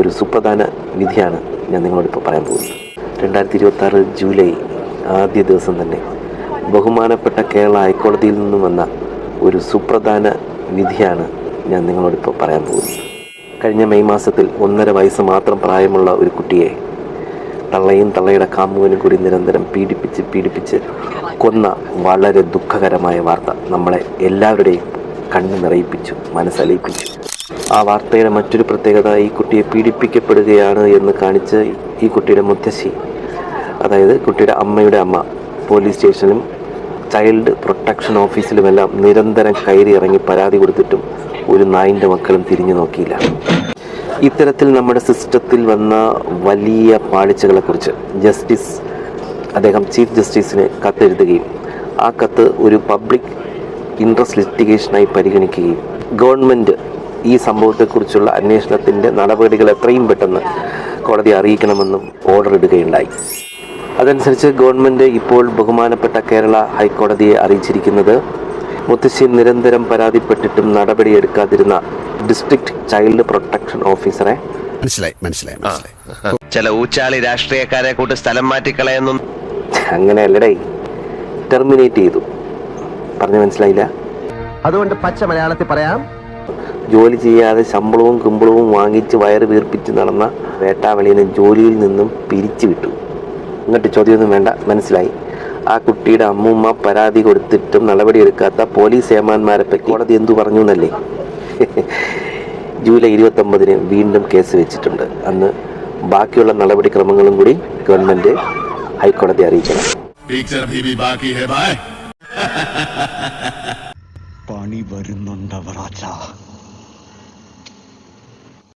ഒരു സുപ്രധാന വിധിയാണ് ഞാൻ നിങ്ങളോടിപ്പോൾ പറയാൻ പോകുന്നത്. 2026 ജൂലൈ ആദ്യ ദിവസം തന്നെ ബഹുമാനപ്പെട്ട കേരള ഹൈക്കോടതിയിൽ നിന്നും വന്ന ഒരു സുപ്രധാന വിധിയാണ് ഞാൻ നിങ്ങളോടിപ്പോൾ പറയാൻ പോകുന്നത്. കഴിഞ്ഞ മെയ് മാസത്തിൽ 1.5 വയസ്സ് മാത്രം പ്രായമുള്ള ഒരു കുട്ടിയെ തള്ളയും തള്ളയുടെ കാമുകനും കൂടി നിരന്തരം പീഡിപ്പിച്ച് കൊന്ന വളരെ ദുഃഖകരമായ വാർത്ത നമ്മളെ എല്ലാവരുടെയും കണ്ണു നിറയിപ്പിച്ചു, മനസ്സലിയിപ്പിച്ചു. ആ വാർത്തയുടെ മറ്റൊരു പ്രത്യേകത, ഈ കുട്ടിയെ പീഡിപ്പിക്കപ്പെടുകയാണ് എന്ന് കാണിച്ച് ഈ കുട്ടിയുടെ മുത്തശ്ശി, അതായത് കുട്ടിയുടെ അമ്മയുടെ അമ്മ, പോലീസ് സ്റ്റേഷനിലും ചൈൽഡ് പ്രൊട്ടക്ഷൻ ഓഫീസിലുമെല്ലാം നിരന്തരം കയറി ഇറങ്ങി പരാതി കൊടുത്തിട്ടും ഒരു നായിൻ്റെ മക്കളും തിരിഞ്ഞു നോക്കിയില്ല. ഇത്തരത്തിൽ നമ്മുടെ സിസ്റ്റത്തിൽ വന്ന വലിയ പാളിച്ചകളെക്കുറിച്ച് ജസ്റ്റിസ് അദ്ദേഹം ചീഫ് ജസ്റ്റിസിന് കത്തെഴുതുകയും ആ കത്ത് ഒരു പബ്ലിക് ഇൻട്രസ്റ്റ് ലിറ്റിഗേഷനായി പരിഗണിക്കുകയും ഗവൺമെൻറ് ഈ സംഭവത്തെക്കുറിച്ചുള്ള അന്വേഷണത്തിൻ്റെ നടപടികൾ എത്രയും പെട്ടെന്ന് കോടതിയെ അറിയിക്കണമെന്നും ഓർഡർ ഇടുകയുണ്ടായി. അതനുസരിച്ച് ഗവൺമെൻറ് ഇപ്പോൾ ബഹുമാനപ്പെട്ട കേരള ഹൈക്കോടതിയെ അറിയിച്ചിരിക്കുന്നത്, മുത്തശ്ശി നിരന്തരം പരാതിപ്പെട്ടിട്ടും നടപടിയെടുക്കാതിരുന്ന ഡിസ്ട്രിക്ട് ചൈൽഡ് പ്രൊട്ടക്ഷൻ ഓഫീസറെ മനസ്സിലായി ചില ഊച്ചാളി രാഷ്ട്രീയക്കാരെ കൂട്ട് സ്ഥലം മാറ്റിക്കളയെന്നും അങ്ങനെയല്ലടേ, ടെർമിനേറ്റ് ചെയ്തു. പറഞ്ഞു മനസ്സിലായില്ല? അതുകൊണ്ട് പച്ച മലയാളത്തിൽ പറയാം, ജോലി ചെയ്യാതെ ശമ്പളവും കുമ്പളവും വാങ്ങിച്ച് വയറ് വീർപ്പിച്ച് നടന്ന വേട്ടാവളിയനെ ജോലിയിൽ നിന്നും പിരിച്ചു വിട്ടു. എന്നിട്ട് ചോദ്യമൊന്നും വേണ്ട, മനസ്സിലായി. ആ കുട്ടിയുടെ അമ്മൂമ്മ പരാതി കൊടുത്തിട്ടും നടപടിയെടുക്കാത്ത പോലീസ് ഏമാന്മാരെ പറ്റി കോടതി എന്തു പറഞ്ഞു എന്നല്ലേ? ജൂലൈ 29 വീണ്ടും കേസ് വെച്ചിട്ടുണ്ട്. അന്ന് ബാക്കിയുള്ള നടപടിക്രമങ്ങളും കൂടി ഗവൺമെൻറ് ഹൈക്കോടതി അറിയിക്കണം. പണി വരുന്നുണ്ടവറാച്ച.